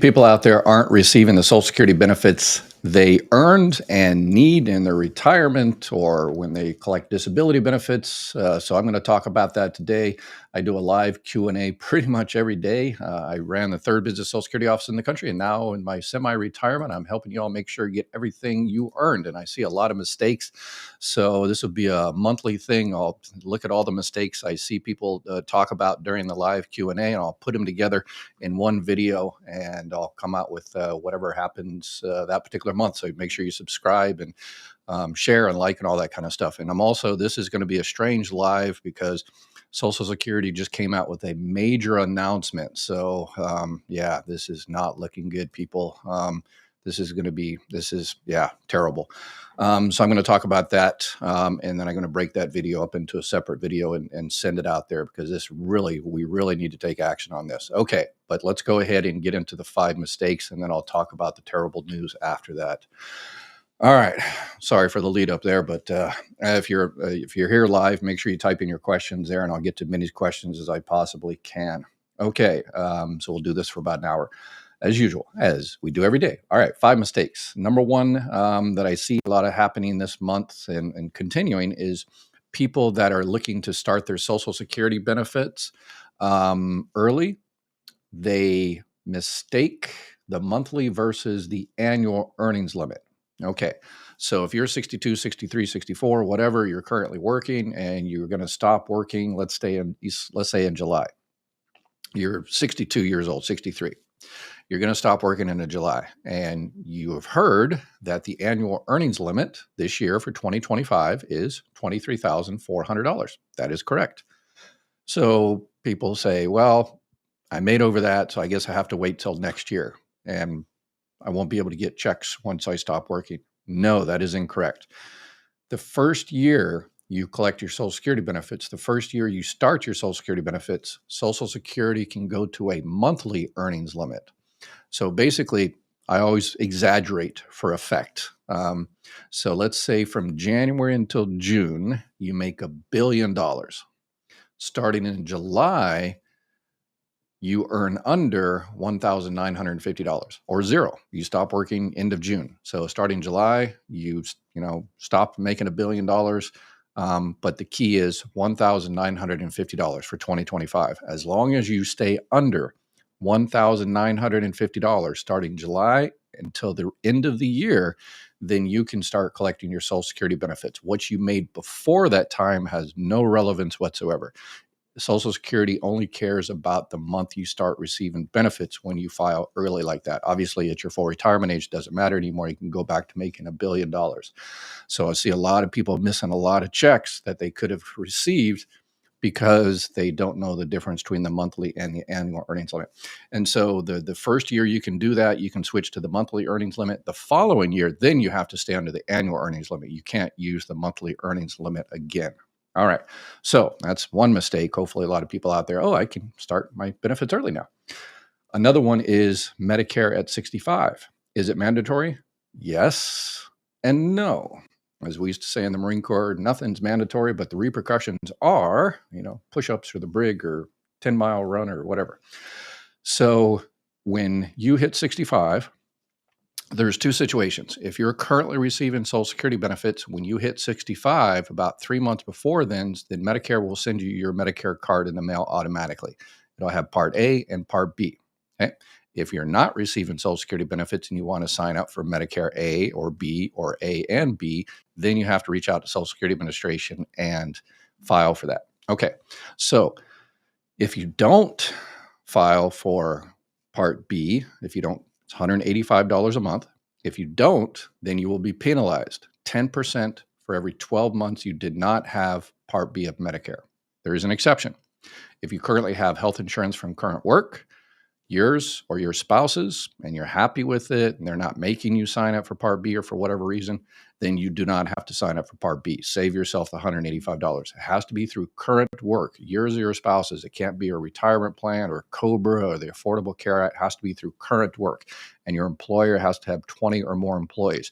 People out there aren't receiving the Social Security benefits they earned and need in their retirement or when they collect disability benefits. So I'm going to talk about that today. I do a live Q&A pretty much every day. I ran the third business Social Security office in the country, and now in my semi-retirement, I'm helping you all make sure you get everything you earned. And I see a lot of mistakes. So this will be a monthly thing. I'll look at all the mistakes I see people talk about during the live Q&A, and I'll put them together in one video, and I'll come out with whatever happens that particular month. So make sure you subscribe and share and like and all that kind of stuff. And this is going to be a strange live because Social Security just came out with a major announcement. So yeah, this is not looking good, people. This is terrible. So I'm going to talk about that, and then I'm going to break that video up into a separate video and send it out there because we really need to take action on this. Okay, but let's go ahead and get into the 5 mistakes, and then I'll talk about the terrible news after that. All right, sorry for the lead up there, but if you're here live, make sure you type in your questions there, and I'll get to as many questions as I possibly can. Okay, so we'll do this for about an hour, as usual, as we do every day. All right, 5 mistakes. Number one that I see a lot of happening this month and continuing is people that are looking to start their Social Security benefits early. They mistake the monthly versus the annual earnings limit. Okay, so if you're 62, 63, 64, whatever, you're currently working and you're going to stop working, let's say in July. You're 62 years old, 63. You're going to stop working in July, and you have heard that the annual earnings limit this year for 2025 is $23,400. That is correct. So people say, well, I made over that, so I guess I have to wait till next year, and I won't be able to get checks once I stop working. No, that is incorrect. The first year you collect your Social Security benefits, the first year you start your Social Security benefits, Social Security can go to a monthly earnings limit. So basically, I always exaggerate for effect. So let's say from January until June, you make $1 billion. Starting in July, you earn under $1,950 or zero. You stop working end of June. So starting July, you stop making $1 billion. But the key is $1,950 for 2025. As long as you stay under $1,950 starting July until the end of the year, then you can start collecting your Social Security benefits. What you made before that time has no relevance whatsoever. Social Security only cares about the month you start receiving benefits when you file early like that. Obviously, at your full retirement age, it doesn't matter anymore. You can go back to making $1 billion. So I see a lot of people missing a lot of checks that they could have received because they don't know the difference between the monthly and the annual earnings limit. And so the first year you can do that, you can switch to the monthly earnings limit. The following year, then you have to stay under the annual earnings limit. You can't use the monthly earnings limit again. All right, so that's one mistake. Hopefully a lot of people out there, I can start my benefits early now. Another one is Medicare at 65. Is it mandatory? Yes and no. As we used to say in the Marine Corps, nothing's mandatory, but the repercussions are, push-ups or the brig or 10-mile run or whatever. So when you hit 65, there's 2 situations. If you're currently receiving Social Security benefits, when you hit 65, about 3 months before then Medicare will send you your Medicare card in the mail automatically. It'll have Part A and Part B. Okay? If you're not receiving Social Security benefits and you want to sign up for Medicare A or B or A and B, then you have to reach out to Social Security Administration and file for that. Okay, so if you don't file for Part B, it's $185 a month. If you don't, then you will be penalized 10% for every 12 months you did not have Part B of Medicare. There is an exception. If you currently have health insurance from current work, yours or your spouse's, and you're happy with it, and they're not making you sign up for Part B or for whatever reason, then you do not have to sign up for Part B. Save yourself the $185. It has to be through current work, yours or your spouse's. It can't be a retirement plan or COBRA or the Affordable Care Act. It has to be through current work, and your employer has to have 20 or more employees.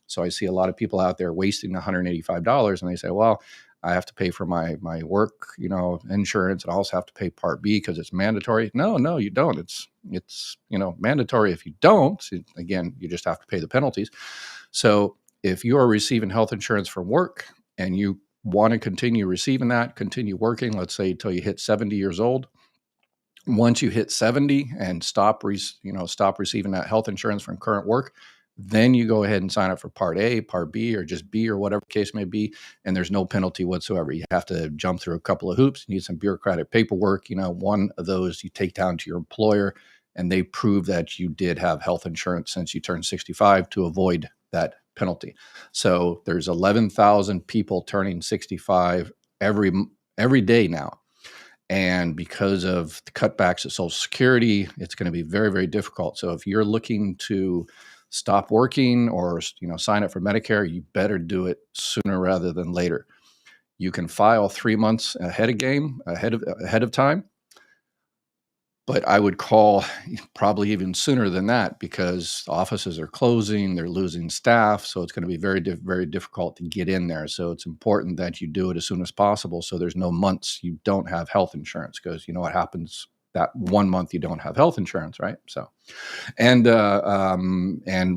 So I see a lot of people out there wasting the $185, and they say, well, I have to pay for my work, insurance, and I also have to pay Part B because it's mandatory. No, you don't. It's mandatory if you don't. Again, you just have to pay the penalties. So if you are receiving health insurance from work and you want to continue receiving that, continue working, let's say till you hit 70 years old. Once you hit 70 and stop receiving that health insurance from current work, then you go ahead and sign up for Part A, Part B, or just B, or whatever the case may be, and there's no penalty whatsoever. You have to jump through a couple of hoops, you need some bureaucratic paperwork. One of those you take down to your employer, and they prove that you did have health insurance since you turned 65 to avoid that penalty. So there's 11,000 people turning 65 every day now. And because of the cutbacks at Social Security, it's going to be very, very difficult. So if you're looking to stop working or sign up for Medicare, you better do it sooner rather than later. You can file 3 months ahead of time, but I would call probably even sooner than that because offices are closing, they're losing staff, so it's going to be very, very difficult to get in there. So it's important that you do it as soon as possible so there's no months you don't have health insurance, because you know what happens that 1 month you don't have health insurance, right? So, and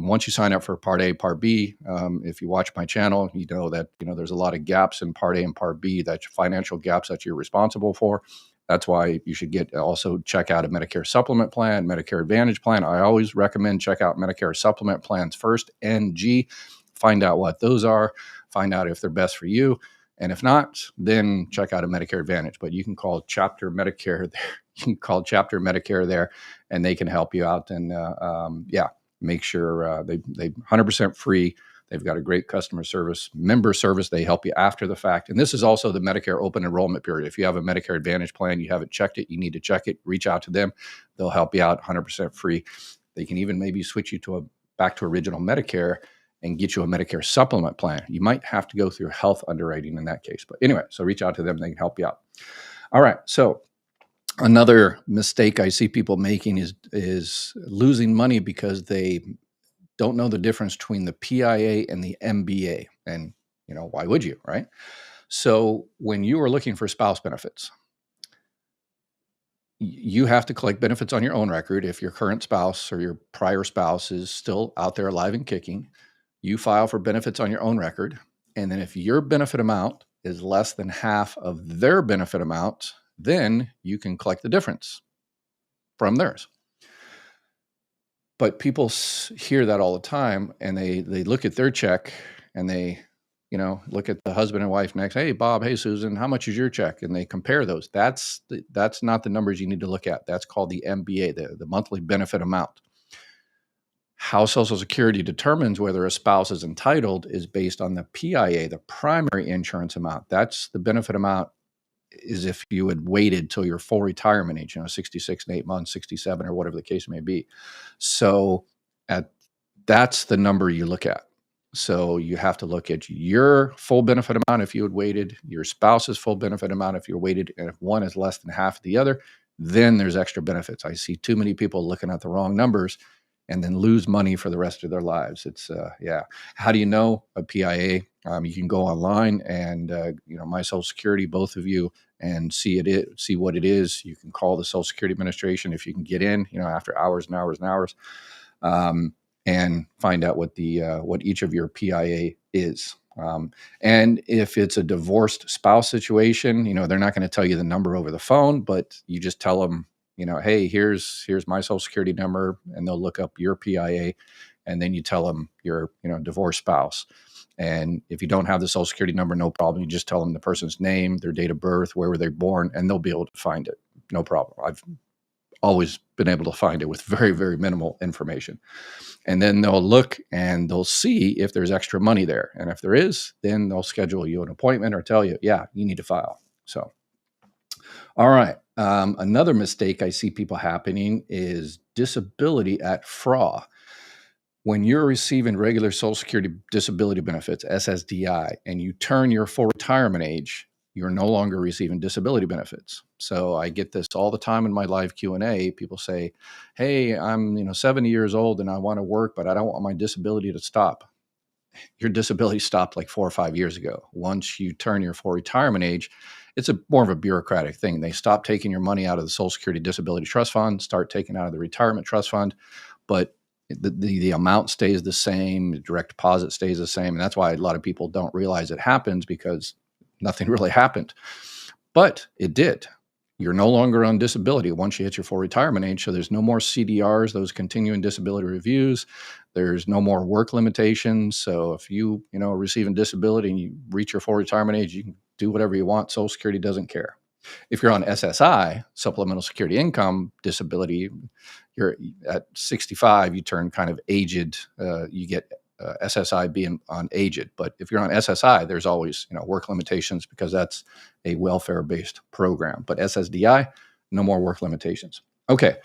once you sign up for Part A, Part B, if you watch my channel, you know that there's a lot of gaps in Part A and Part B, that financial gaps that you're responsible for. That's why you should also check out a Medicare supplement plan, Medicare Advantage plan. I always recommend check out Medicare supplement plans first, NG. Find out what those are. Find out if they're best for you. And if not, then check out a Medicare Advantage. But you can call Chapter Medicare there. You can call Chapter Medicare there, and they can help you out. And make sure they 100% free. They've got a great customer service, member service. They help you after the fact. And this is also the Medicare open enrollment period. If you have a Medicare Advantage plan, you haven't checked it, you need to check it, reach out to them. They'll help you out 100% free. They can even maybe switch you back to original Medicare and get you a Medicare supplement plan. You might have to go through health underwriting in that case. But anyway, so reach out to them. They can help you out. All right. So another mistake I see people making is losing money because they don't know the difference between the PIA and the MBA. And, why would you, right? So when you are looking for spouse benefits, you have to collect benefits on your own record. If your current spouse or your prior spouse is still out there alive and kicking, you file for benefits on your own record. And then if your benefit amount is less than half of their benefit amount, then you can collect the difference from theirs. But people hear that all the time, and they look at their check, and they, look at the husband and wife next. Hey, Bob. Hey, Susan. How much is your check? And they compare those. That's not the numbers you need to look at. That's called the MBA, the monthly benefit amount. How Social Security determines whether a spouse is entitled is based on the PIA, the primary insurance amount. That's the benefit amount. Is if you had waited till your full retirement age, 66 and 8 months, 67, or whatever the case may be. So that's the number you look at. So you have to look at your full benefit amount if you had waited, your spouse's full benefit amount if you're waited, and if one is less than half of the other, then there's extra benefits. I see too many people looking at the wrong numbers and then lose money for the rest of their lives. It's How do you know a PIA? You can go online and My Social Security, both of you, and see what it is. You can call the Social Security Administration if you can get in, after hours and hours and hours, and find out what each of your PIA is. And if it's a divorced spouse situation, they're not going to tell you the number over the phone, but you just tell them, hey, here's my Social Security number, and they'll look up your PIA, and then you tell them your, divorced spouse. And if you don't have the Social Security number, no problem. You just tell them the person's name, their date of birth, where were they born, and they'll be able to find it. No problem. I've always been able to find it with very, very minimal information. And then they'll look and they'll see if there's extra money there. And if there is, then they'll schedule you an appointment or tell you, yeah, you need to file. So, all right. Another mistake I see people happening is disability at FRA. When you're receiving regular Social Security disability benefits, SSDI, and you turn your full retirement age, you're no longer receiving disability benefits. So I get this all the time in my live Q&A. People say, hey, I'm 70 years old and I want to work, but I don't want my disability to stop. your disability stopped like 4 or 5 years ago. Once you turn your full retirement age, it's more of a bureaucratic thing. They stop taking your money out of the Social Security Disability Trust Fund, start taking out of the Retirement Trust Fund, but the amount stays the same, the direct deposit stays the same, and that's why a lot of people don't realize it happens, because nothing really happened. But it did. You're no longer on disability once you hit your full retirement age. So there's no more CDRs, those continuing disability reviews. There's no more work limitations. So if you are receiving disability and you reach your full retirement age, you can do whatever you want. Social Security doesn't care. If you're on SSI, supplemental security income disability, you're at 65, you turn kind of aged. You get SSI being on aged. But if you're on SSI, there's always work limitations, because that's a welfare-based program. But SSDI, no more work limitations. Okay,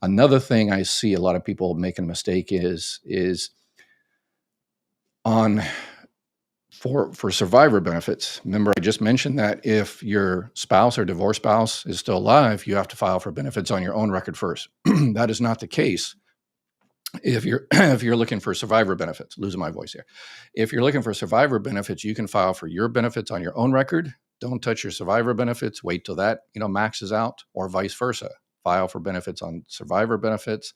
another thing I see a lot of people making a mistake is on for survivor benefits. Remember, I just mentioned that if your spouse or divorced spouse is still alive, you have to file for benefits on your own record first. That is not the case if you're looking for survivor benefits. Losing my voice here. If you're looking for survivor benefits, you can file for your benefits on your own record. Don't touch your survivor benefits. Wait till that maxes out, or vice versa. File for benefits on survivor benefits,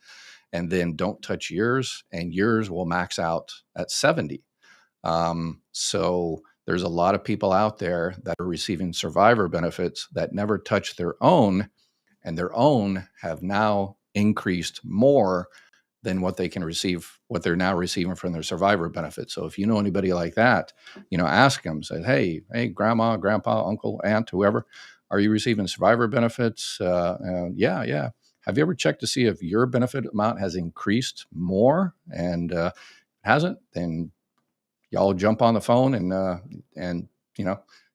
and then don't touch yours, and yours will max out at 70. So there's a lot of people out there that are receiving survivor benefits that never touch their own, and their own have now increased more than what they can receive, what they're now receiving from their survivor benefits. So if you know anybody like that, ask them, say, hey, grandma, grandpa, uncle, aunt, whoever, are you receiving survivor benefits? Yeah. Have you ever checked to see if your benefit amount has increased more? And hasn't, then y'all jump on the phone and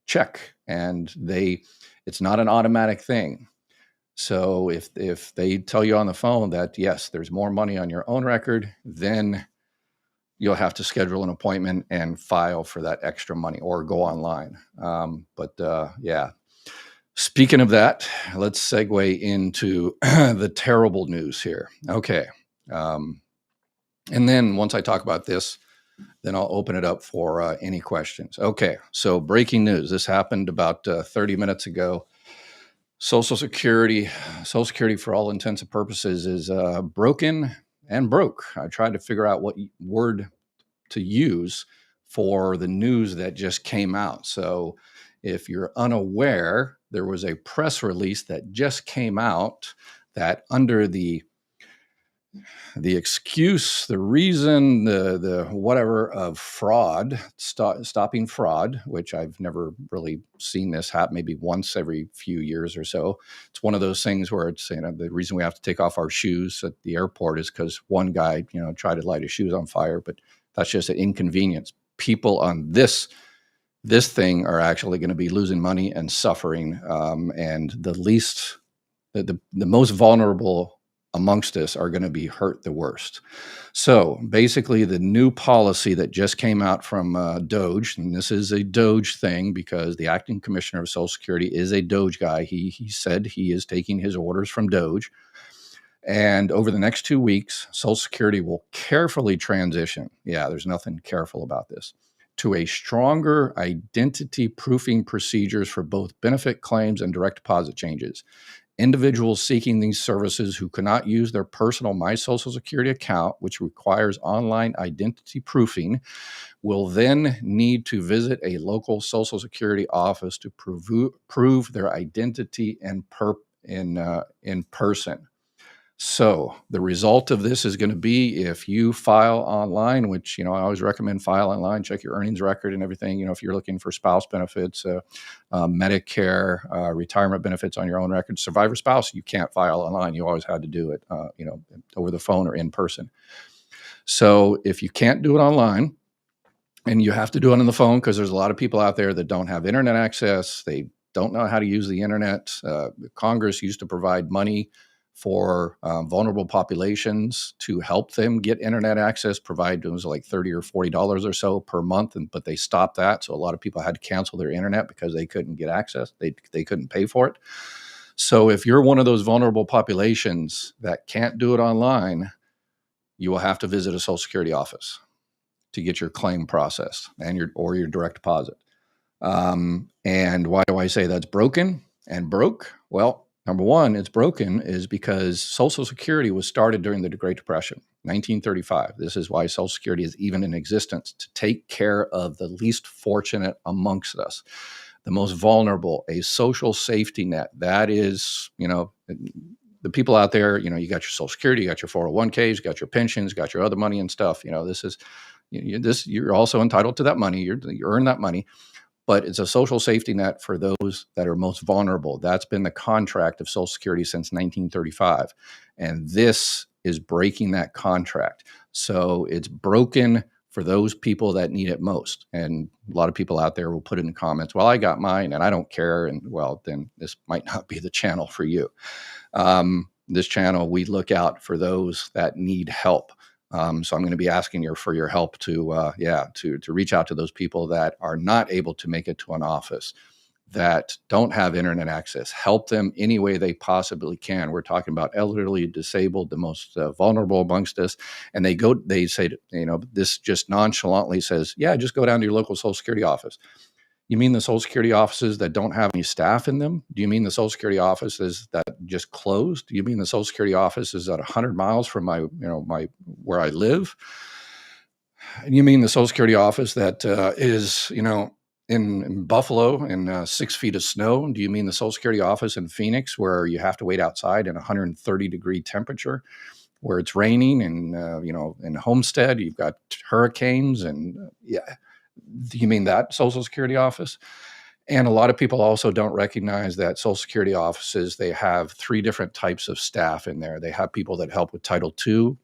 check. And it's not an automatic thing. So if they tell you on the phone that, yes, there's more money on your own record, then you'll have to schedule an appointment and file for that extra money, or go online. Yeah. Speaking of that, let's segue into the terrible news here. Okay. And then once I talk about this, then I'll open it up for any questions. Okay. So breaking news. This happened about 30 minutes ago. Social Security for all intents and purposes is broken and broke. I tried to figure out what word to use for the news that just came out. So if you're unaware, there was a press release that just came out that, under the excuse, the reason, the whatever of fraud, stopping fraud, which I've never really seen this happen, maybe once every few years or so. It's one of those things where it's, the reason we have to take off our shoes at the airport is because one guy, tried to light his shoes on fire, but that's just an inconvenience. People on this thing are actually going to be losing money and suffering, and the most vulnerable amongst us are going to be hurt the worst. So basically, the new policy that just came out from DOJ, and this is a DOJ thing because the acting commissioner of Social Security is a DOJ guy. He said he is taking his orders from DOJ. And over the next 2 weeks, Social Security will carefully transition. Yeah, there's nothing careful about this. To a stronger identity proofing procedures for both benefit claims and direct deposit changes. Individuals seeking these services who cannot use their personal My Social Security account, which requires online identity proofing, will then need to visit a local Social Security office to prove their identity in person. So the result of this is going to be, if you file online, which, I always recommend file online, check your earnings record and everything. If you're looking for spouse benefits, Medicare, retirement benefits on your own record, survivor spouse, you can't file online. You always had to do it, over the phone or in person. So if you can't do it online, and you have to do it on the phone, because there's a lot of people out there that don't have internet access. They don't know how to use the internet. Congress used to provide money for vulnerable populations to help them get internet access, provide, it was like $30 or $40 or so per month, but they stopped that. So a lot of people had to cancel their internet because they couldn't get access. They couldn't pay for it. So if you're one of those vulnerable populations that can't do it online, you will have to visit a Social Security office. to get your claim processed and your direct deposit. And why do I say that's broken and broke? Well, number one, it's broken is because Social Security was started during the Great Depression, 1935. This is why Social Security is even in existence, to take care of the least fortunate amongst us, the most vulnerable, a social safety net. That is, the people out there, you got your Social Security, you got your 401ks, you got your pensions, you got your other money and stuff. This is, you're also entitled to that money. You earn that money. But it's a social safety net for those that are most vulnerable. That's been the contract of Social Security since 1935. And this is breaking that contract. So it's broken for those people that need it most. And a lot of people out there will put it in comments, well, I got mine and I don't care. And well, then this might not be the channel for you. This channel, we look out for those that need help. So I'm going to be asking for your help to reach out to those people that are not able to make it to an office, that don't have internet access. Help them any way they possibly can. We're talking about elderly, disabled, the most vulnerable amongst us. And they say, this just nonchalantly says, yeah, just go down to your local Social Security office. You mean the Social Security offices that don't have any staff in them? Do you mean the Social Security offices that just closed? Do you mean the Social Security office is at 100 miles from my where I live? And you mean the Social Security office that is, in Buffalo in 6 feet of snow? Do you mean the Social Security office in Phoenix where you have to wait outside in 130-degree temperature, where it's raining, and in Homestead you've got hurricanes and do you mean that Social Security office? And a lot of people also don't recognize that Social Security offices, they have 3 different types of staff in there. They have people that help with Title II,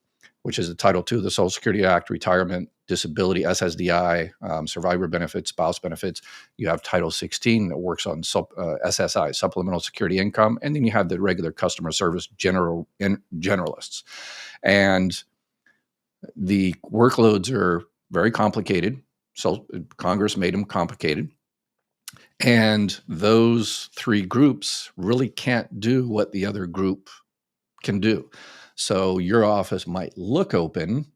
which is the Title II of the Social Security Act, retirement, disability, SSDI, survivor benefits, spouse benefits. You have Title 16 that works on SSI, supplemental security income. And then you have the regular customer service generalists. And the workloads are very complicated. So Congress made them complicated. And those 3 groups really can't do what the other group can do. So your office might look open,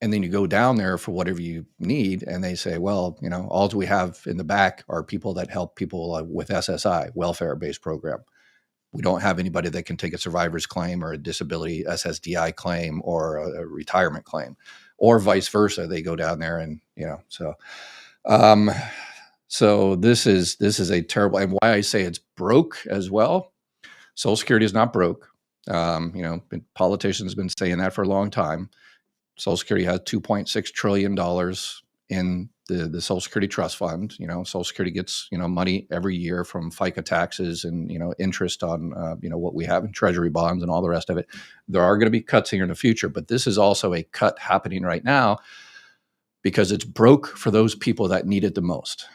and then you go down there for whatever you need, and they say, well, all we have in the back are people that help people with SSI, welfare-based program. We don't have anybody that can take a survivor's claim or a disability SSDI claim or a retirement claim, or vice versa. They go down there and, so this is a terrible, and why I say it's broke as well. Social Security is not broke. Politicians have been saying that for a long time. Social Security has $2.6 trillion in the Social Security Trust Fund. Social Security gets, money every year from FICA taxes and, interest on, what we have in treasury bonds and all the rest of it. There are going to be cuts here in the future, but this is also a cut happening right now because it's broke for those people that need it the most.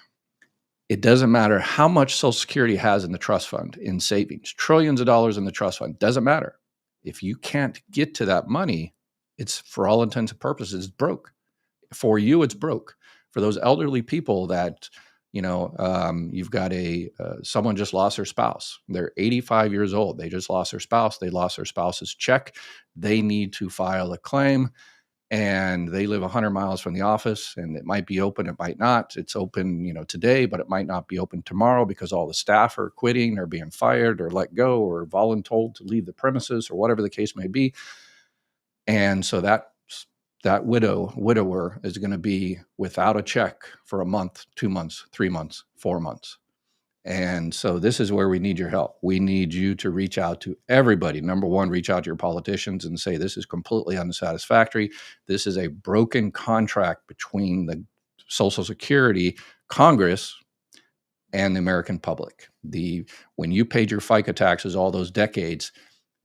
It doesn't matter how much Social Security has in the trust fund, in savings, trillions of dollars in the trust fund, doesn't matter. If you can't get to that money, it's, for all intents and purposes, broke. For you, it's broke. For those elderly people that, you've got someone just lost their spouse. They're 85 years old. They just lost their spouse. They lost their spouse's check. They need to file a claim, and they live 100 miles from the office, and it might be open, it might not. It's open, today, but it might not be open tomorrow because all the staff are quitting or being fired or let go or voluntold to leave the premises or whatever the case may be. And so that widower is going to be without a check for a month, 2 months, 3 months, 4 months. And so this is where we need your help. We need you to reach out to everybody. Number one, reach out to your politicians and say, this is completely unsatisfactory. This is a broken contract between the Social Security, Congress, and the American public. When you paid your FICA taxes all those decades,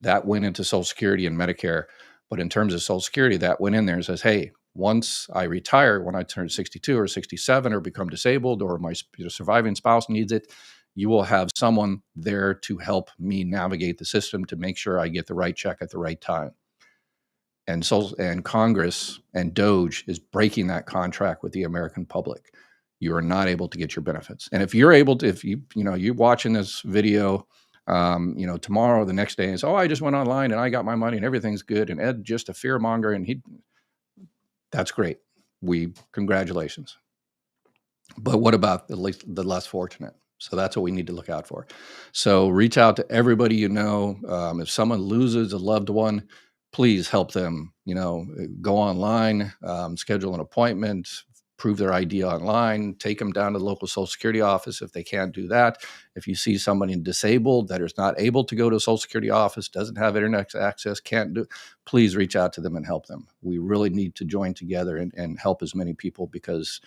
that went into Social Security and Medicare. But in terms of Social Security, that went in there and says, hey, once I retire, when I turn 62 or 67 or become disabled or my surviving spouse needs it, you will have someone there to help me navigate the system to make sure I get the right check at the right time. And Congress and DOJ is breaking that contract with the American public. You are not able to get your benefits. And if you're able to, you're watching this video, tomorrow, the next day, and say, I just went online and I got my money and everything's good. And Ed just a fear monger, and that's great. congratulations. But what about the less fortunate? So that's what we need to look out for. So reach out to everybody you know. If someone loses a loved one, please help them. Go online, schedule an appointment, prove their ID online, take them down to the local Social Security office if they can't do that. If you see somebody disabled that is not able to go to a Social Security office, doesn't have internet access, can't do, please reach out to them and help them. We really need to join together and help as many people, because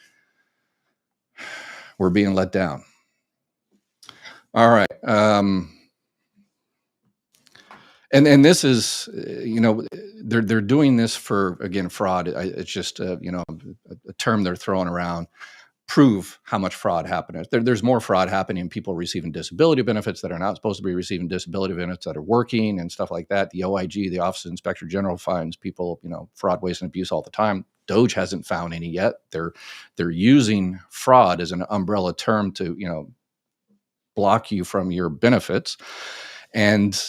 we're being let down. All right. And this is, they're doing this for, again, fraud. It's just, a term they're throwing around. Prove how much fraud happened. There's more fraud happening. People receiving disability benefits that are not supposed to be receiving disability benefits, that are working and stuff like that. The OIG, the Office of Inspector General, finds people, fraud, waste, and abuse all the time. DOJ hasn't found any yet. They're using fraud as an umbrella term to, block you from your benefits. And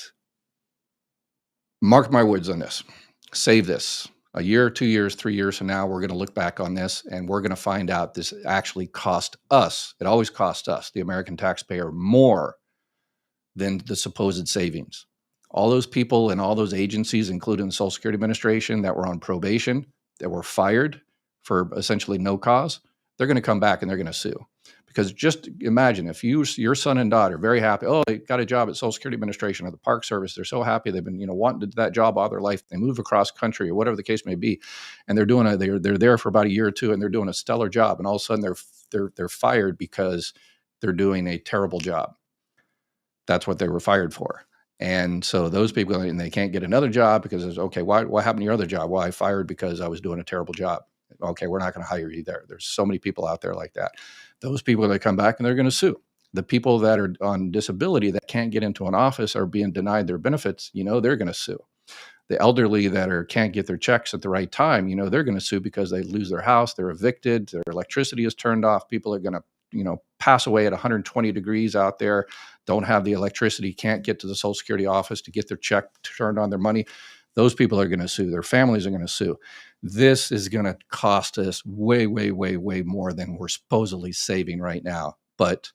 mark my words on this. Save this. A year, 2 years, 3 years from now, we're going to look back on this and we're going to find out this actually cost us. It always costs us, the American taxpayer, more than the supposed savings. All those people and all those agencies, including the Social Security Administration, that were on probation, that were fired for essentially no cause, they're going to come back and they're going to sue. Because just imagine if your son and daughter, very happy, oh, they got a job at Social Security Administration or the Park Service. They're so happy. They've been, wanting that job all their life. They move across country or whatever the case may be, and they're there for about a year or two, and they're doing a stellar job. And all of a sudden they're fired because they're doing a terrible job. That's what they were fired for. And so those people, and they can't get another job because it's okay. What happened to your other job? Well, I fired because I was doing a terrible job. Okay, we're not going to hire you there. There's so many people out there like that. Those people, they come back and they're going to sue. The people that are on disability that can't get into an office or being denied their benefits, they're going to sue. The elderly that can't get their checks at the right time, they're going to sue because they lose their house, they're evicted, their electricity is turned off. People are going to, pass away at 120 degrees out there, don't have the electricity, can't get to the Social Security office to get their check turned on, their money. Those people are going to sue. Their families are going to sue. This is going to cost us way, way, way, way more than we're supposedly saving right now. But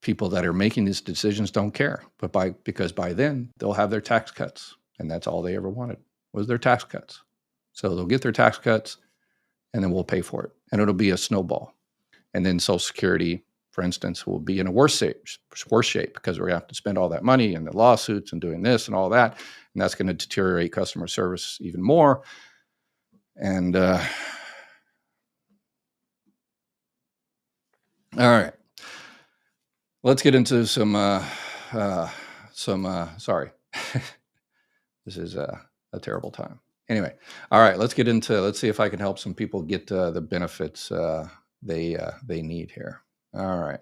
people that are making these decisions don't care. Because by then they'll have their tax cuts, and that's all they ever wanted was their tax cuts. So they'll get their tax cuts, and then we'll pay for it, and it'll be a snowball. And then Social Security, for instance, will be in a worse shape because we're going to have to spend all that money and the lawsuits and doing this and all that. And that's going to deteriorate customer service even more. And all right, let's get into some sorry, this is a terrible time. Anyway, all right, let's see if I can help some people get the benefits they need here. All right.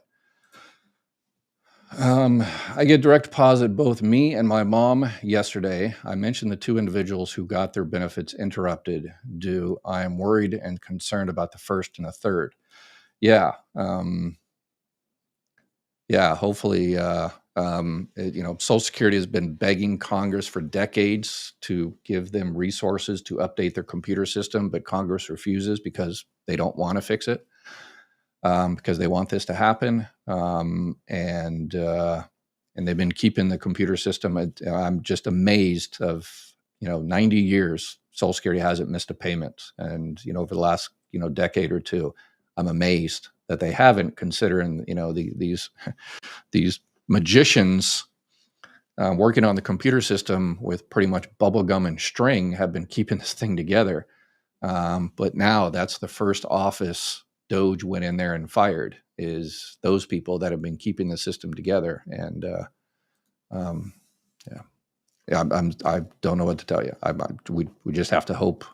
I get direct deposit, both me and my mom, yesterday. I mentioned the two individuals who got their benefits interrupted due. I am worried and concerned about the first and the third. Yeah. Hopefully, Social Security has been begging Congress for decades to give them resources to update their computer system, but Congress refuses because they don't want to fix it. Because they want this to happen, and they've been keeping the computer system. I'm just amazed of 90 years Social Security hasn't missed a payment, and over the last decade or two, I'm amazed that they haven't. Considering these magicians working on the computer system with pretty much bubble gum and string have been keeping this thing together, but now that's the first office DOJ went in there and fired, is those people that have been keeping the system together. And I don't know what to tell you. We just have to hope.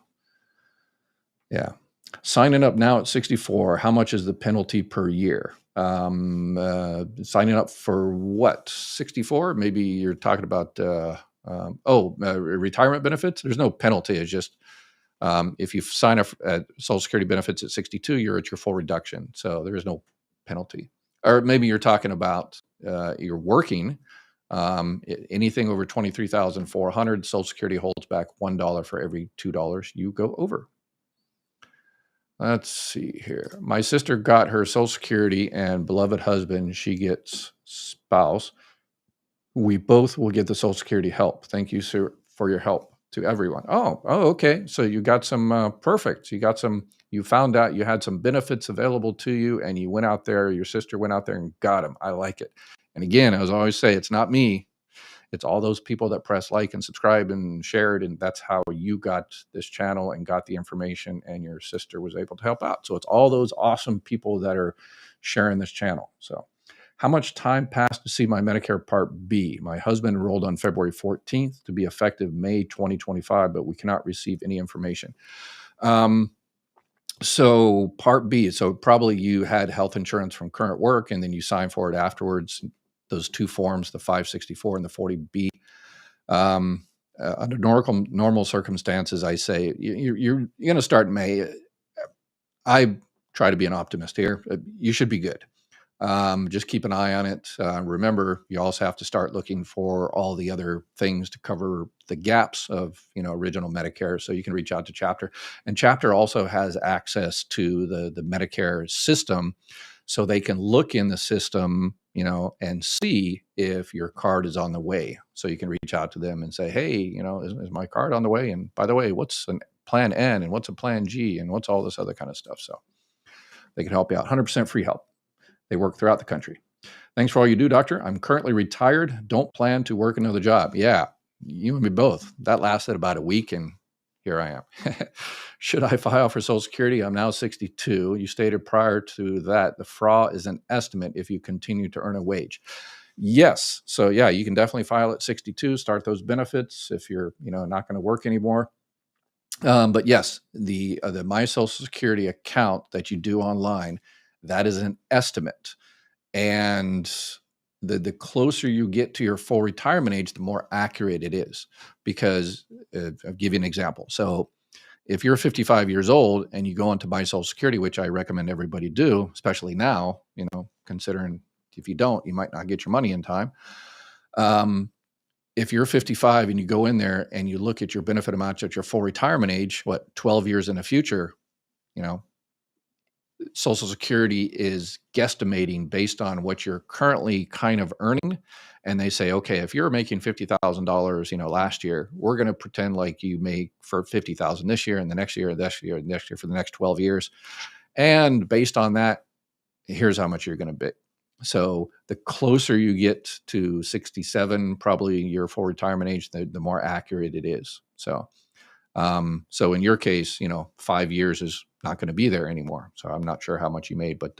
Yeah. Signing up now at 64, how much is the penalty per year? Signing up for what? 64? Maybe you're talking about retirement benefits. There's no penalty. It's just if you sign up at Social Security benefits at 62, you're at your full reduction. So there is no penalty. Or maybe you're talking about you're working Anything over 23,400, Social Security holds back $1 for every $2 you go over. Let's see here. My sister got her Social Security and beloved husband, she gets spouse. We both will get the Social Security help. Thank you, sir, for your help to everyone. Okay. So you got some perfect. You found out you had some benefits available to you and you went out there, your sister went out there and got them. I like it. And again, as I always say, it's not me. It's all those people that press like and subscribe and shared. And that's how you got this channel and got the information and your sister was able to help out. So it's all those awesome people that are sharing this channel. So how much time passed to see my Medicare Part B? My husband enrolled on February 14th to be effective May 2025, but we cannot receive any information. So Part B, so probably you had health insurance from current work and then you signed for it afterwards. Those two forms, the 564 and the 40B. Under normal circumstances, I say you're going to start in May. I try to be an optimist here. You should be good. Just keep an eye on it. Remember, you also have to start looking for all the other things to cover the gaps of, original Medicare. So you can reach out to Chapter. And Chapter also has access to the Medicare system. So they can look in the system, and see if your card is on the way. So you can reach out to them and say, hey, is my card on the way? And by the way, what's a Plan N and what's a Plan G and what's all this other kind of stuff? So they can help you out. 100% free help. They work throughout the country. Thanks for all you do, doctor. I'm currently retired. Don't plan to work another job. Yeah, you and me both. That lasted about a week and here I am. Should I file for Social Security? I'm now 62. You stated prior to that the FRA is an estimate if you continue to earn a wage. Yes. So yeah, you can definitely file at 62, start those benefits if you're, not going to work anymore. But yes, the My Social Security account that you do online, that is an estimate. And the closer you get to your full retirement age, the more accurate it is. Because I'll give you an example. So if you're 55 years old and you go into My Social Security, which I recommend everybody do, especially now, considering if you don't, you might not get your money in time. If you're 55 and you go in there and you look at your benefit amounts at your full retirement age, 12 years in the future, Social Security is guesstimating based on what you're currently kind of earning. And they say, okay, if you're making $50,000, last year, we're going to pretend like you make for $50,000 this year and the next year, this year, next year for the next 12 years. And based on that, here's how much you're going to be. So the closer you get to 67, probably your full retirement age, the more accurate it is. So in your case, 5 years is not going to be there anymore. So I'm not sure how much you made, but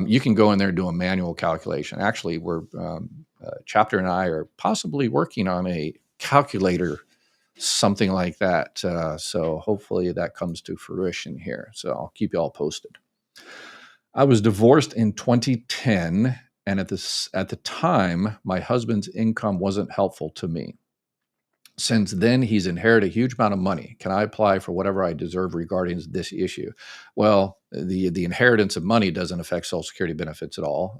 you can go in there and do a manual calculation. Actually, Chapter and I are possibly working on a calculator, something like that. So hopefully that comes to fruition here. So I'll keep you all posted. I was divorced in 2010, and at the time, my husband's income wasn't helpful to me. Since then, he's inherited a huge amount of money. Can I apply for whatever I deserve regarding this issue? Well, the inheritance of money doesn't affect Social Security benefits at all.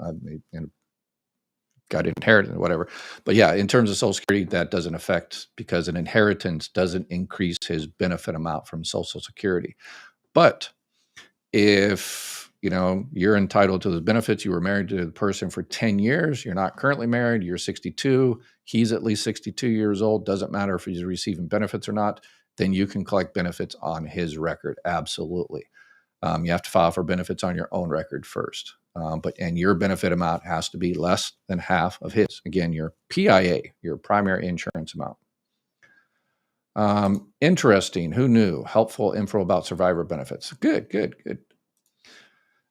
Got inherited, whatever. But yeah, in terms of Social Security, that doesn't affect because an inheritance doesn't increase his benefit amount from Social Security. But if you're entitled to the benefits, you were married to the person for 10 years, you're not currently married, you're 62, he's at least 62 years old, doesn't matter if he's receiving benefits or not, then you can collect benefits on his record. Absolutely. You have to file for benefits on your own record first. And your benefit amount has to be less than half of his. Again, your PIA, your primary insurance amount. Interesting. Who knew? Helpful info about survivor benefits. Good.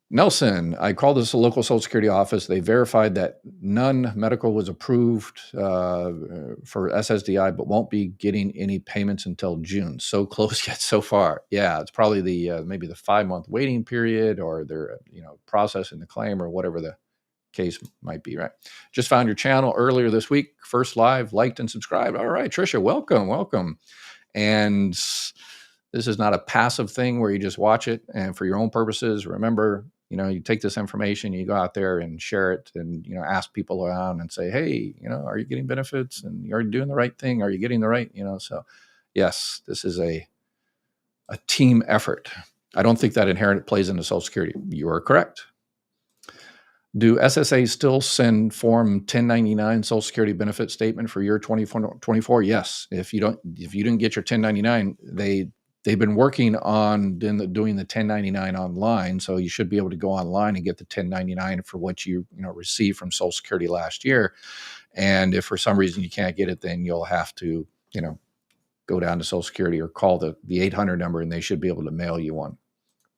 Nelson, I called this a local Social Security office. They verified that none medical was approved for SSDI, but won't be getting any payments until June. So close yet so far. Yeah, it's probably maybe the 5-month waiting period, or they're processing the claim, or whatever the case might be. Right. Just found your channel earlier this week. First live, liked and subscribed. All right, Trisha, welcome. And this is not a passive thing where you just watch it and for your own purposes. Remember, you take this information, you go out there and share it, and ask people around and say, hey, are you getting benefits, and are you doing the right thing? Are you getting the right, so yes, this is a team effort. I don't think that inherent plays into Social Security. You are correct. Do SSA still send Form 1099 Social Security benefit statement for year 2024? Yes. If you didn't get your 1099, they've been working on doing the 1099 online, so you should be able to go online and get the 1099 for what you received from Social Security last year. And if for some reason you can't get it, then you'll have to go down to Social Security or call the 800 number, and they should be able to mail you one.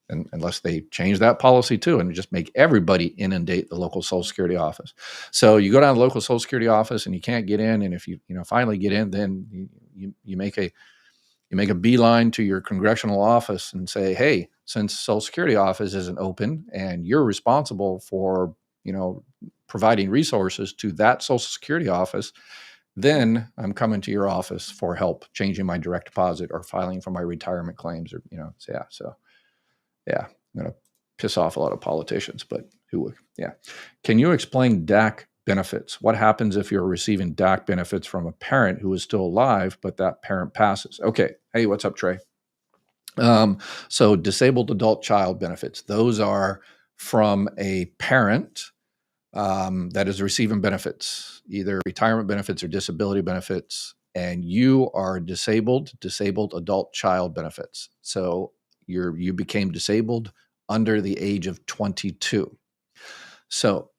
And unless they change that policy too and just make everybody inundate the local Social Security office. So you go down to the local Social Security office and you can't get in, and if you finally get in, then you make a beeline to your congressional office and say, hey, since Social Security office isn't open and you're responsible for providing resources to that Social Security office, then I'm coming to your office for help changing my direct deposit or filing for my retirement claims, or I'm going to piss off a lot of politicians, but who would? Yeah. Can you explain DAC benefits? What happens if you're receiving DAC benefits from a parent who is still alive, but that parent passes? Okay. Hey, what's up, Trey? So disabled adult child benefits, those are from a parent that is receiving benefits, either retirement benefits or disability benefits, and you are disabled adult child benefits. So you became disabled under the age of 22. So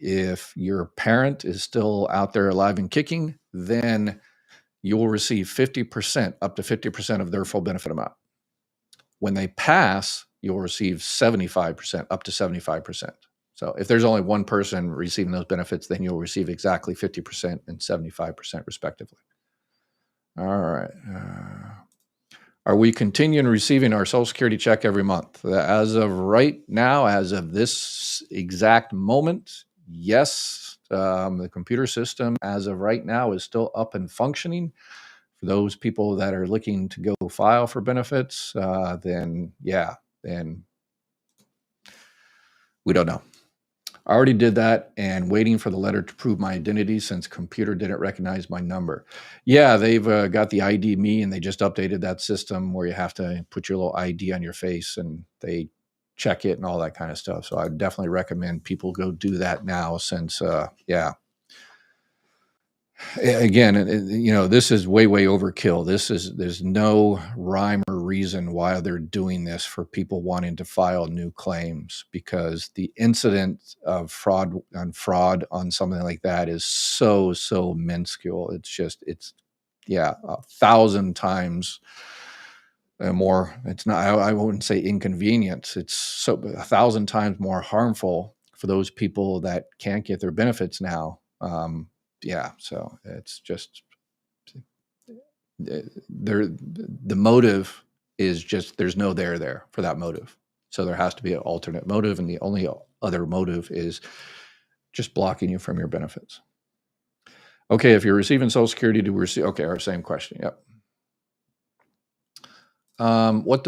if your parent is still out there alive and kicking, then you will receive 50%, up to 50% of their full benefit amount. When they pass, you'll receive 75%, up to 75%. So if there's only one person receiving those benefits, then you'll receive exactly 50% and 75% respectively. All right. Are we continuing receiving our Social Security check every month? As of right now, as of this exact moment, yes. The computer system, as of right now, is still up and functioning. For those people that are looking to go file for benefits, then we don't know. I already did that and waiting for the letter to prove my identity since computer didn't recognize my number. Yeah, they've got the ID me, and they just updated that system where you have to put your little ID on your face and they check it and all that kind of stuff. So I definitely recommend people go do that now since, again, this is way overkill. There's no rhyme or reason why they're doing this for people wanting to file new claims, because the incident of fraud on something like that is so minuscule. It's 1,000 times more. It's not, I wouldn't say inconvenience. It's so 1,000 times more harmful for those people that can't get their benefits now. So it's just the motive is just, there's no there for that motive. So there has to be an alternate motive, and the only other motive is just blocking you from your benefits. Okay, if you're receiving Social Security, our same question. Yep. What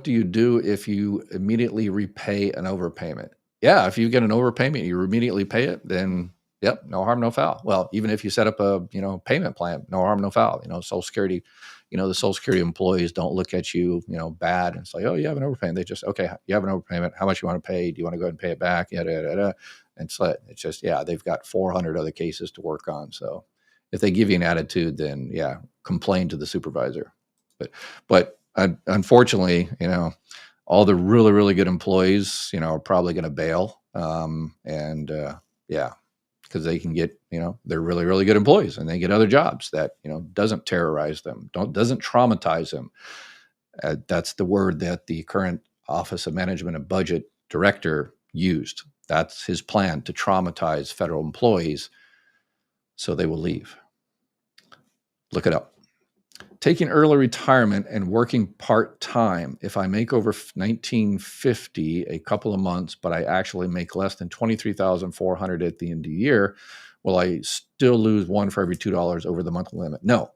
do you do if you immediately repay an overpayment? Yeah, if you get an overpayment, you immediately pay it, then yep, no harm, no foul. Well, even if you set up a payment plan, no harm, no foul. Social Security, the Social Security employees don't look at you bad and it's like, oh, you have an overpayment. They just, okay, you have an overpayment. How much you want to pay? Do you want to go ahead and pay it back? And so it's just, they've got 400 other cases to work on. So if they give you an attitude, then complain to the supervisor. But unfortunately, all the really good employees, are probably going to bail. Because they can get, they're really good employees, and they get other jobs that, doesn't terrorize them, doesn't traumatize them. That's the word that the current Office of Management and Budget Director used. That's his plan, to traumatize federal employees so they will leave. Look it up. Taking early retirement and working part-time. If I make over $1950 a couple of months, but I actually make less than $23,400 at the end of the year, will I still lose one for every $2 over the monthly limit? No.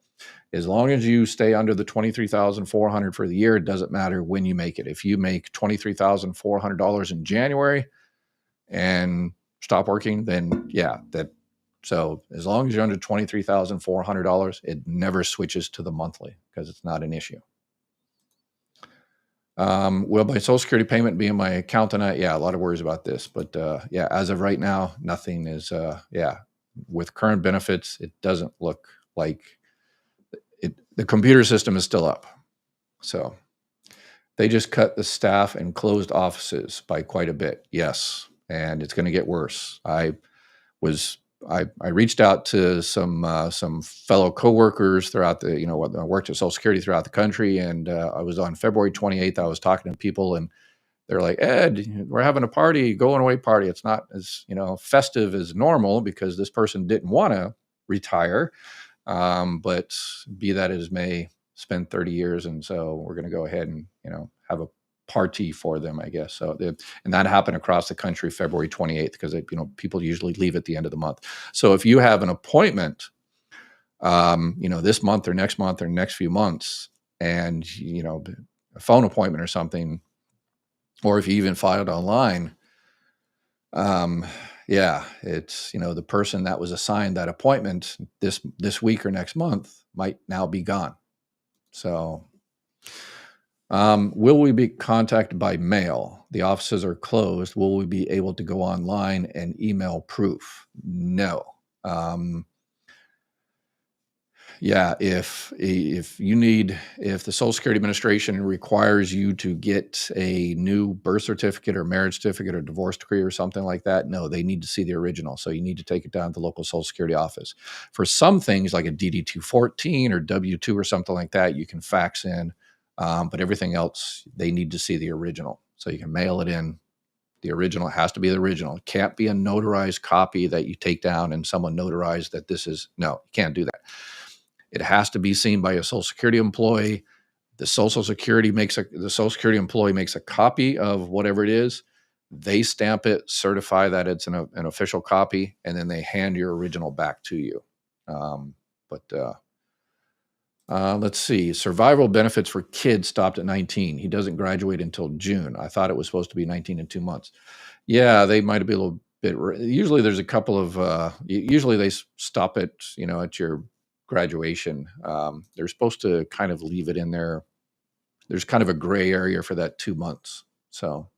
As long as you stay under the $23,400 for the year, it doesn't matter when you make it. If you make $23,400 in January and stop working, then yeah, so as long as you're under $23,400, it never switches to the monthly because it's not an issue. Will my Social Security payment be in my account tonight? Yeah, a lot of worries about this, but yeah, as of right now, nothing is. Yeah, with current benefits, it doesn't look like it. The computer system is still up, so they just cut the staff and closed offices by quite a bit. Yes, and it's going to get worse. I reached out to some fellow coworkers throughout the, I worked at Social Security throughout the country, and I was on February 28th. I was talking to people, and they're like, Ed, we're having a party, going away party. It's not as festive as normal because this person didn't want to retire, but be that as may, spend 30 years, and so we're going to go ahead and have a party for them, I guess. So, and that happened across the country February 28th because people usually leave at the end of the month. So if you have an appointment, this month or next few months, and a phone appointment or something, or if you even filed online, yeah, it's the person that was assigned that appointment this week or next month might now be gone. So. Will we be contacted by mail? The offices are closed. Will we be able to go online and email proof? No. Yeah, if the Social Security Administration requires you to get a new birth certificate or marriage certificate or divorce decree or something like that, no, they need to see the original. So you need to take it down to the local Social Security office. For some things like a DD-214 or W-2 or something like that, you can fax in. But everything else, they need to see the original. So you can mail it in. The original has to be the original. It can't be a notarized copy that you take down and someone notarized that no, you can't do that. It has to be seen by a Social Security employee. The Social Security employee makes a copy of whatever it is. They stamp it, certify that it's an official copy, and then they hand your original back to you. Let's see. Survival benefits for kids stopped at 19. He doesn't graduate until June. I thought it was supposed to be 19 in 2 months. Yeah, they might be a little bit. Usually there's a couple of, usually they stop at, at your graduation. They're supposed to kind of leave it in there. There's kind of a gray area for that 2 months. So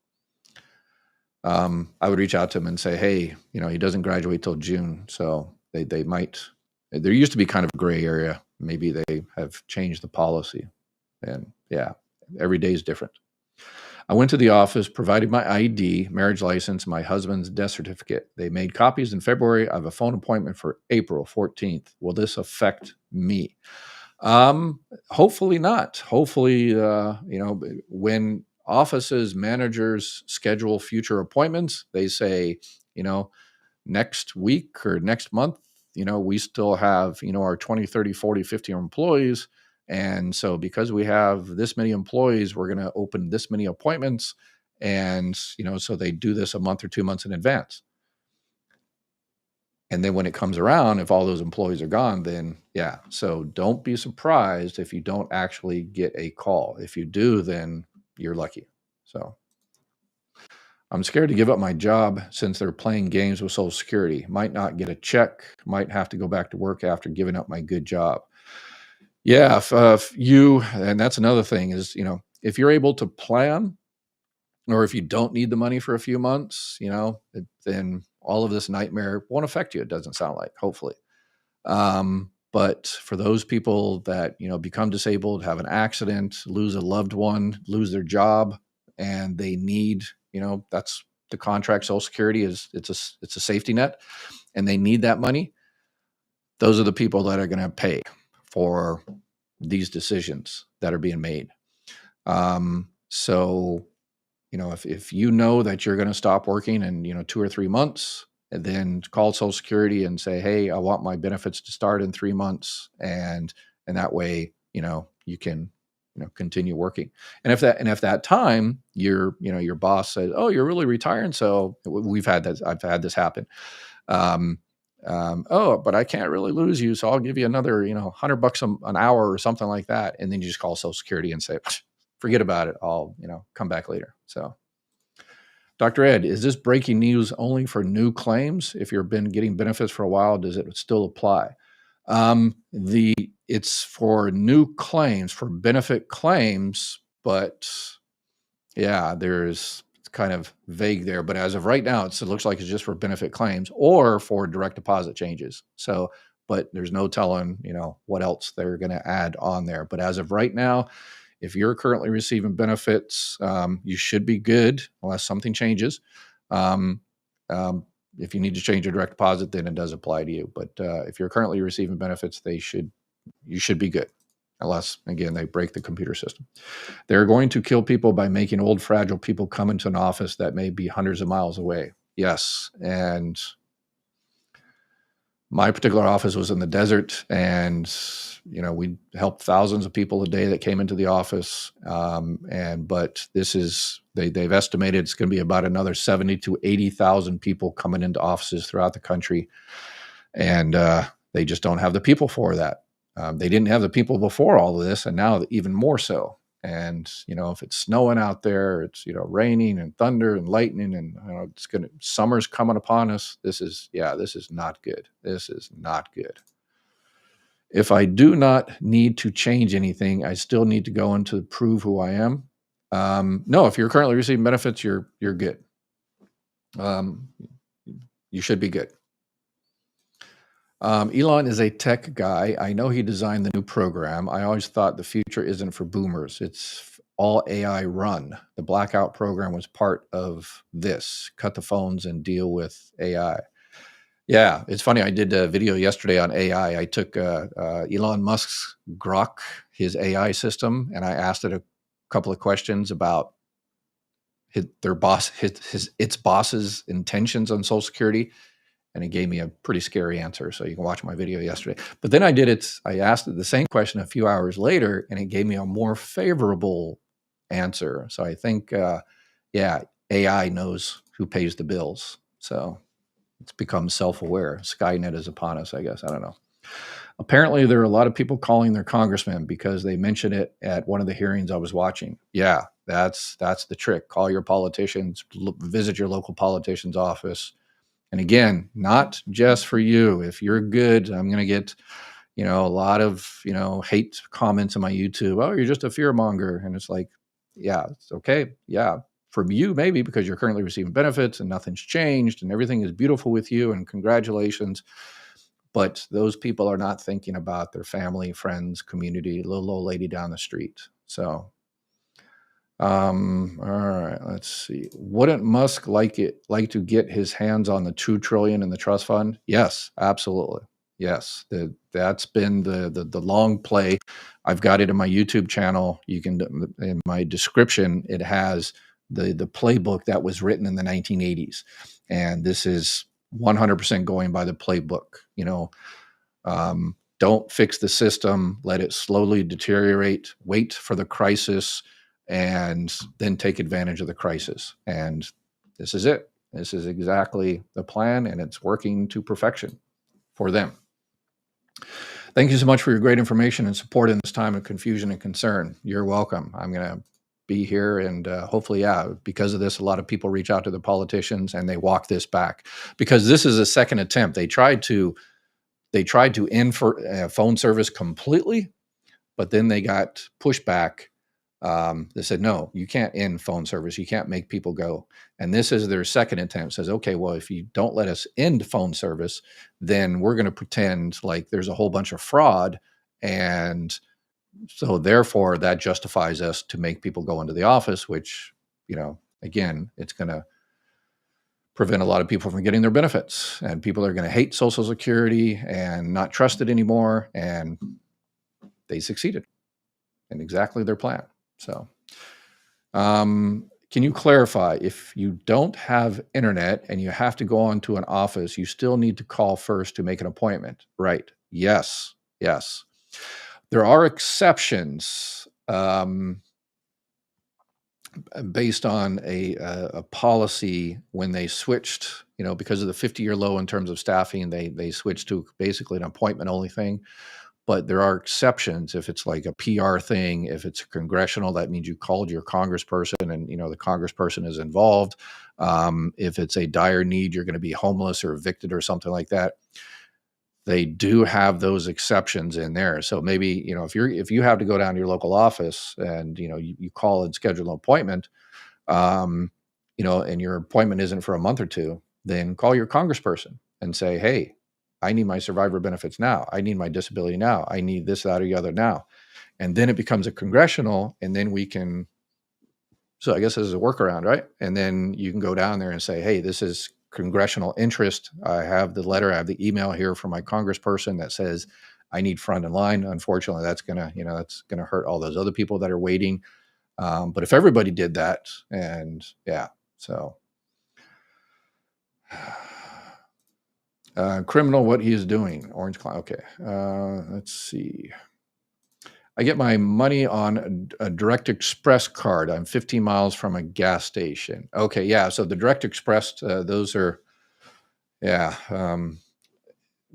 I would reach out to him and say, hey, he doesn't graduate till June. So they might, there used to be kind of a gray area. Maybe they have changed the policy, and yeah, every day is different. I went to the office, provided my ID, marriage license, my husband's death certificate. They made copies in February. I have a phone appointment for April 14th. Will this affect me? Hopefully not. Hopefully, when offices, managers schedule future appointments, they say, next week or next month, we still have, our 20, 30, 40, 50 employees. And so because we have this many employees, we're going to open this many appointments. And, so they do this a month or 2 months in advance. And then when it comes around, if all those employees are gone, then yeah. So don't be surprised if you don't actually get a call. If you do, then you're lucky. So I'm scared to give up my job since they're playing games with Social Security. Might not get a check, might have to go back to work after giving up my good job. Yeah, and that's another thing is, if you're able to plan, or if you don't need the money for a few months, then all of this nightmare won't affect you. It doesn't sound like, hopefully. But for those people that, become disabled, have an accident, lose a loved one, lose their job, and they need, that's the contract. Social Security it's a safety net, and they need that money. Those are the people that are going to pay for these decisions that are being made. So, if you know that you're going to stop working in, 2 or 3 months, and then call Social Security and say, hey, I want my benefits to start in 3 months. And that way, you can, continue working. And if that time your boss says, oh, you're really retiring. So I've had this happen. Oh, but I can't really lose you, so I'll give you another, $100 an hour or something like that. And then you just call Social Security and say, forget about it. I'll, come back later. So, Dr. Ed, is this breaking news only for new claims? If you've been getting benefits for a while, does it still apply? It's for new claims, for benefit claims, but yeah, it's kind of vague there. But as of right now, it looks like it's just for benefit claims or for direct deposit changes. So, but there's no telling, what else they're going to add on there. But as of right now, if you're currently receiving benefits, you should be good unless something changes. Um, if you need to change your direct deposit, then it does apply to you. But if you're currently receiving benefits, you should be good, unless again they break the computer system. They're going to kill people by making old, fragile people come into an office that may be hundreds of miles away. Yes, and my particular office was in the desert, and we helped thousands of people a day that came into the office. But they've estimated it's going to be about another 70 to 80,000 people coming into offices throughout the country, and they just don't have the people for that. They didn't have the people before all of this, and now even more so. And if it's snowing out there, it's raining and thunder and lightning, and summer's coming upon us. This is not good. This is not good. If I do not need to change anything, I still need to go in to prove who I am. No, if you're currently receiving benefits, you're good. You should be good. Elon is a tech guy. I know he designed the new program. I always thought the future isn't for boomers. It's all AI run. The blackout program was part of this. Cut the phones and deal with AI. Yeah, it's funny. I did a video yesterday on AI. I took Elon Musk's Grok, his AI system, and I asked it a couple of questions about its boss's intentions on Social Security. And it gave me a pretty scary answer. So you can watch my video yesterday. But then I asked it the same question a few hours later, and it gave me a more favorable answer. So I think, AI knows who pays the bills. So it's become self-aware. Skynet is upon us, I guess. I don't know. Apparently, there are a lot of people calling their congressman because they mentioned it at one of the hearings I was watching. Yeah, that's the trick. Call your politicians, visit your local politician's office. And again, not just for you. If you're good, I'm going to get, a lot of, hate comments on my YouTube. Oh, you're just a fear monger. And it's like, yeah, it's okay. Yeah. For you, maybe because you're currently receiving benefits and nothing's changed and everything is beautiful with you and congratulations. But those people are not thinking about their family, friends, community, little old lady down the street. So, all right, let's see. Wouldn't Musk like to get his hands on the $2 trillion in the trust fund? Yes, absolutely. Yes, that's been the long play. I've got it in my YouTube channel. You can, in my description, it has the playbook that was written in the 1980s, and this is 100% going by the playbook. Don't fix the system. Let it slowly deteriorate. Wait for the crisis, and then take advantage of the crisis. And this is it. This is exactly the plan, and it's working to perfection for them. Thank you so much for your great information and support in this time of confusion and concern. You're welcome. I'm going to be here, and hopefully, because of this, a lot of people reach out to the politicians and they walk this back, because this is a second attempt. They tried to end for phone service completely, but then they got pushback. They said, no, you can't end phone service. You can't make people go. And this is their second attempt. Says, okay, well, if you don't let us end phone service, then we're going to pretend like there's a whole bunch of fraud. And so therefore that justifies us to make people go into the office, which, again, it's going to prevent a lot of people from getting their benefits, and people are going to hate Social Security and not trust it anymore. And they succeeded in exactly their plan. So, can you clarify, if you don't have internet and you have to go onto an office, you still need to call first to make an appointment, right? Yes. There are exceptions based on a policy when they switched because of the 50-year low in terms of staffing, they switched to basically an appointment only thing. But there are exceptions. If it's like a PR thing, if it's congressional, that means you called your congressperson and, the congressperson is involved. If it's a dire need, you're going to be homeless or evicted or something like that. They do have those exceptions in there. So maybe, if you have to go down to your local office and, you call and schedule an appointment, um, and your appointment isn't for a month or two, then call your congressperson and say, hey, I need my survivor benefits now. I need my disability now. I need this, that, or the other now. And then it becomes a congressional, and then we can, so I guess this is a workaround, right? And then you can go down there and say, hey, this is congressional interest. I have the letter, I have the email here from my congressperson that says I need front in line. Unfortunately, that's gonna hurt all those other people that are waiting. But if everybody did that, and yeah, so criminal, what he is doing, Orange Cloud. Okay, let's see. I get my money on a Direct Express card. I'm 15 miles from a gas station. Okay, yeah. So the Direct Express, those are, yeah,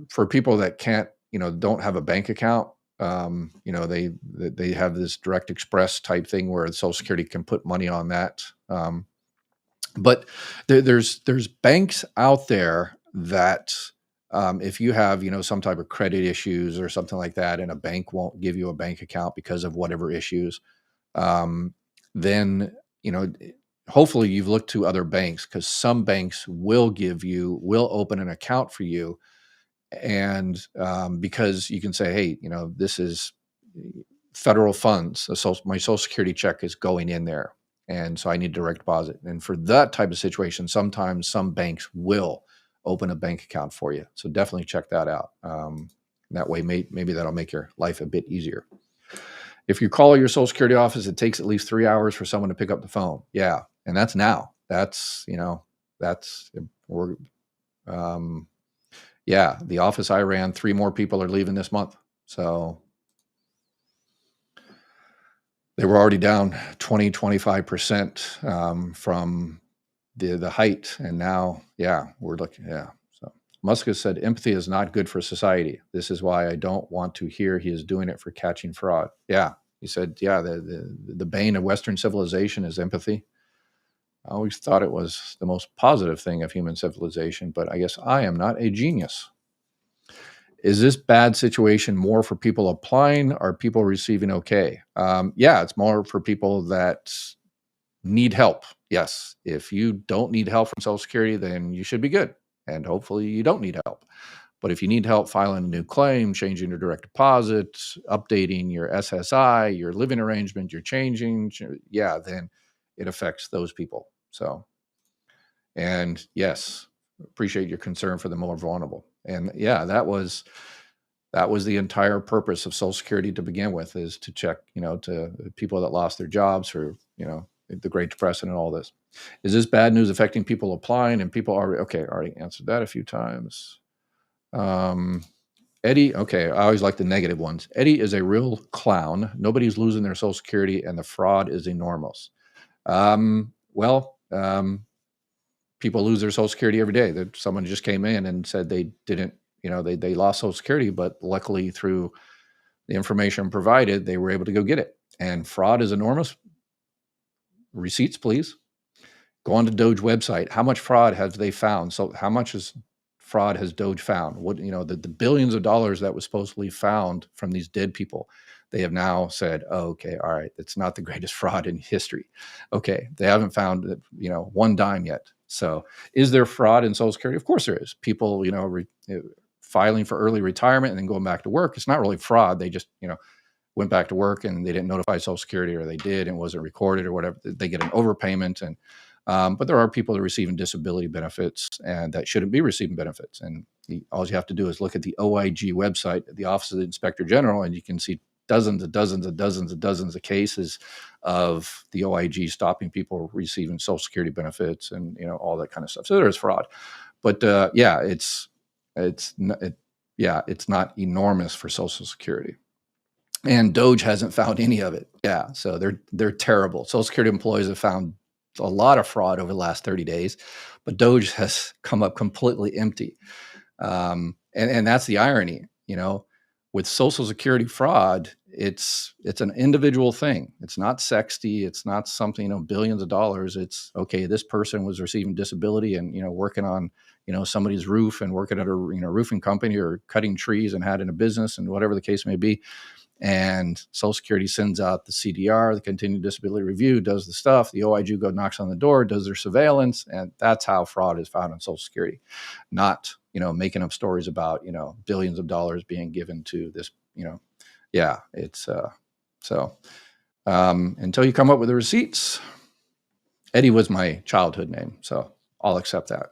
for people that can't, don't have a bank account. They have this Direct Express type thing where Social Security can put money on that. But there's banks out there that if you have some type of credit issues or something like that, and a bank won't give you a bank account because of whatever issues, then hopefully you've looked to other banks, because some banks will open an account for you, and because you can say, hey, this is federal funds, so my Social Security check is going in there, and so I need direct deposit. And for that type of situation, sometimes some banks will open a bank account for you. So definitely check that out. That way, maybe that'll make your life a bit easier. If you call your Social Security office, it takes at least 3 hours for someone to pick up the phone. Yeah, and that's now. Yeah, the office I ran, 3 more people are leaving this month. So they were already down 20-25% from the height, and now, yeah, we're looking, yeah. So Musk has said empathy is not good for society. This is why I don't want to hear he is doing it for catching fraud. Yeah, he said, yeah, the bane of Western civilization is empathy. I always thought it was the most positive thing of human civilization, but I guess I am not a genius. Is this bad situation more for people applying or people receiving okay? Yeah, it's more for people that need help. Yes. If you don't need help from Social Security, then you should be good. And hopefully you don't need help. But if you need help filing a new claim, changing your direct deposit, updating your SSI, your living arrangement, you're changing, yeah, then it affects those people. So, and yes, appreciate your concern for the more vulnerable. And yeah, that was the entire purpose of Social Security to begin with, is to check, to people that lost their jobs, or, the Great Depression and all this. Is this bad news affecting people applying? And people already answered that a few times. Eddie, okay, I always like the negative ones. Eddie is a real clown. Nobody's losing their Social Security, and the fraud is enormous. People lose their Social Security every day. That someone just came in and said they didn't, they lost Social Security, but luckily through the information provided, they were able to go get it. And fraud is enormous. Receipts, please. Go on to Doge website. How much fraud have they found? So how much fraud has Doge found? What, the billions of dollars that was supposedly found from these dead people, they have now said, oh, okay, all right, it's not the greatest fraud in history. Okay, they haven't found, one dime yet. So is there fraud in Social Security? Of course there is. People, filing for early retirement and then going back to work. It's not really fraud. They just, went back to work and they didn't notify Social Security, or they did and it wasn't recorded or whatever. They get an overpayment. And but there are people that are receiving disability benefits and that shouldn't be receiving benefits. And all you have to do is look at the OIG website, the Office of the Inspector General, and you can see dozens and dozens and dozens and dozens of cases of the OIG stopping people receiving Social Security benefits and all that kind of stuff. So there is fraud, but it's not enormous for Social Security. And Doge hasn't found any of it. Yeah, so they're terrible. Social Security employees have found a lot of fraud over the last 30 days, but Doge has come up completely empty. And that's the irony, with Social Security fraud, it's an individual thing. It's not sexy. It's not something, billions of dollars. It's okay. This person was receiving disability and, working on, somebody's roof and working at a, roofing company or cutting trees and had in a business and whatever the case may be. And Social Security sends out the CDR, the Continued Disability Review, does the stuff. The OIG knocks on the door, does their surveillance, and that's how fraud is found on Social Security. Not, making up stories about, billions of dollars being given to this, yeah, it's so until you come up with the receipts. Eddie was my childhood name, so I'll accept that.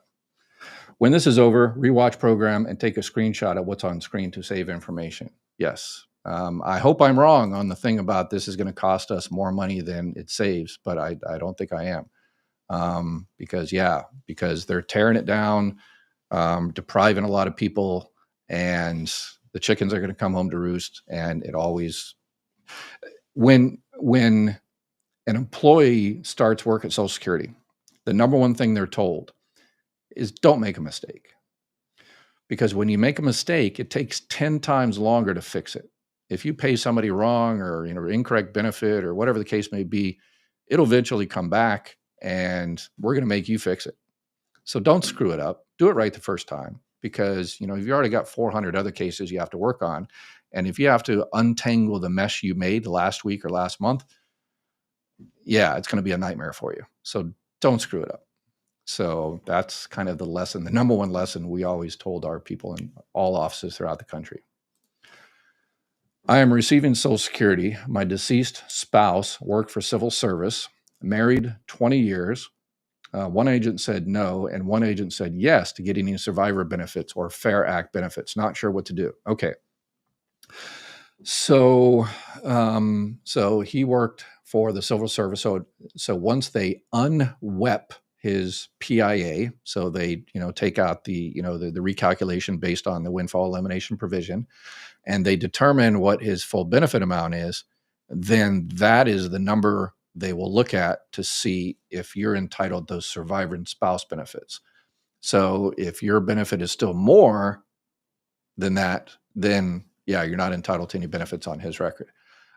When this is over, rewatch program and take a screenshot of what's on screen to save information. Yes. I hope I'm wrong on the thing about this is going to cost us more money than it saves, but I don't think I am. Because they're tearing it down, depriving a lot of people, and the chickens are going to come home to roost. And it always, when an employee starts work at Social Security, the number one thing they're told is don't make a mistake. Because when you make a mistake, it takes 10 times longer to fix it. If you pay somebody wrong or incorrect benefit or whatever the case may be, it'll eventually come back and we're going to make you fix it. So don't screw it up. Do it right the first time, because if you already got 400 other cases you have to work on, and if you have to untangle the mess you made last week or last month, yeah, it's going to be a nightmare for you. So don't screw it up. So that's kind of the lesson, the number one lesson we always told our people in all offices throughout the country. I am receiving Social Security. My deceased spouse worked for civil service, married 20 years. One agent said no, and one agent said yes to getting any survivor benefits or Fair Act benefits. Not sure what to do. Okay. So he worked for the civil service. So once they unwep his PIA, so they take out the the recalculation based on the windfall elimination provision, and they determine what his full benefit amount is, then that is the number they will look at to see if you're entitled to those survivor and spouse benefits. So if your benefit is still more than that, then yeah, you're not entitled to any benefits on his record.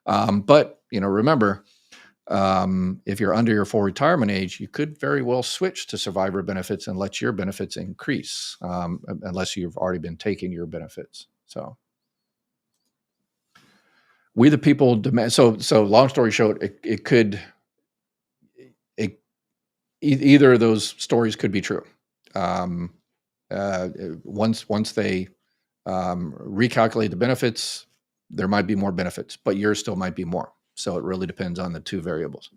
But remember, if you're under your full retirement age, you could very well switch to survivor benefits and let your benefits increase, unless you've already been taking your benefits. So we the people demand. So long story short, it could either of those stories could be true. Once they recalculate the benefits, there might be more benefits, but yours still might be more. So it really depends on the two variables.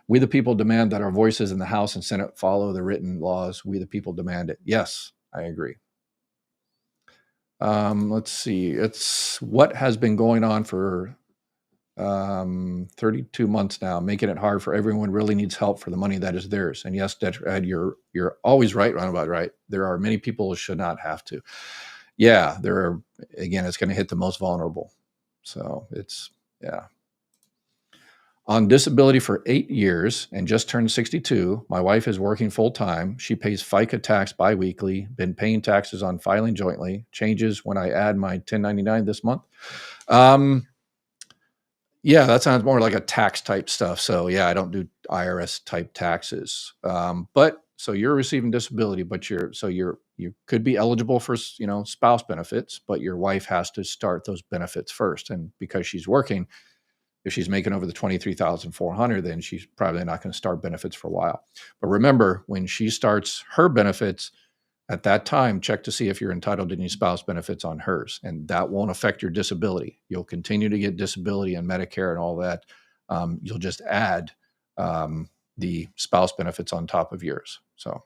We the people demand that our voices in the House and Senate follow the written laws. We the people demand it. Yes, I agree. Let's see. It's what has been going on for 32 months now, making it hard for everyone who really needs help for the money that is theirs. And yes, Ed, you're always right, roundabout right. There are many people who should not have to. Yeah, there are. Again, it's going to hit the most vulnerable. So it's, yeah. On disability for 8 years and just turned 62, my wife is working full-time. She pays FICA tax biweekly, been paying taxes on filing jointly, changes when I add my 1099 this month. Yeah, that sounds more like a tax type stuff. So yeah, I don't do IRS type taxes. But so you're receiving disability, but you could be eligible for, spouse benefits, but your wife has to start those benefits first. And because she's working, if she's making over the 23,400, then she's probably not going to start benefits for a while. But remember, when she starts her benefits, at that time, check to see if you're entitled to any spouse benefits on hers, and that won't affect your disability. You'll continue to get disability and Medicare and all that. You'll just add the spouse benefits on top of yours. So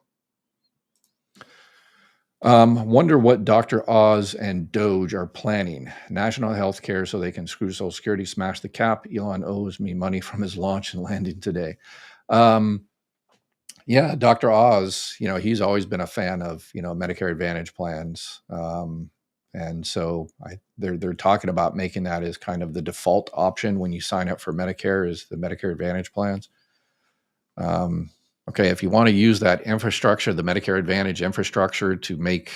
wonder what Dr. Oz and Doge are planning. National health care so they can screw Social Security, smash the cap. Elon owes me money from his launch and landing today. Yeah, Dr. Oz, he's always been a fan of, Medicare Advantage plans. And so they're talking about making that as kind of the default option when you sign up for Medicare is the Medicare Advantage plans. Okay, if you want to use that infrastructure, the Medicare Advantage infrastructure to make,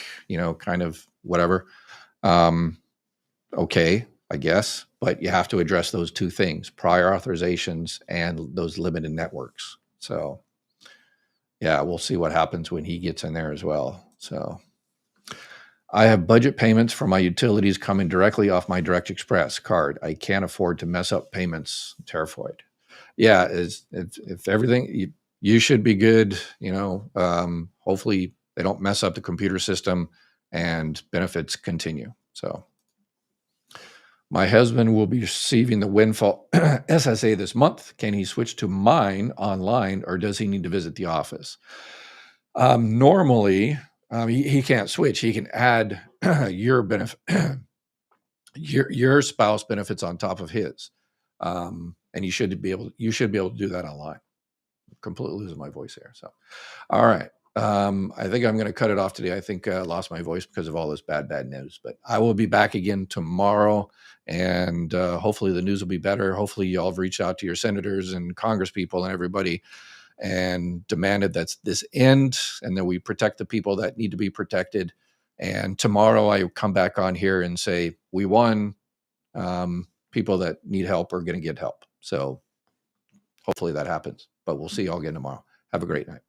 kind of whatever, um, okay, I guess, but you have to address those two things, prior authorizations and those limited networks. So, yeah, we'll see what happens when he gets in there as well. So, I have budget payments for my utilities coming directly off my Direct Express card. I can't afford to mess up payments. I'm terrified. Yeah, if everything you should be good. Hopefully they don't mess up the computer system and benefits continue. So my husband will be receiving the windfall SSA this month. Can he switch to mine online, or does he need to visit the office? Normally, he can't switch. He can add your benefit, your spouse benefits on top of his, and you should be able to do that online. Completely losing my voice here. So, all right. I think I'm going to cut it off today. I think I lost my voice because of all this bad news, but I will be back again tomorrow, and hopefully the news will be better. Hopefully y'all have reached out to your senators and Congress people and everybody and demanded that this end and that we protect the people that need to be protected. And tomorrow I come back on here and say, we won. People that need help are going to get help. So hopefully that happens, but we'll see y'all again tomorrow. Have a great night.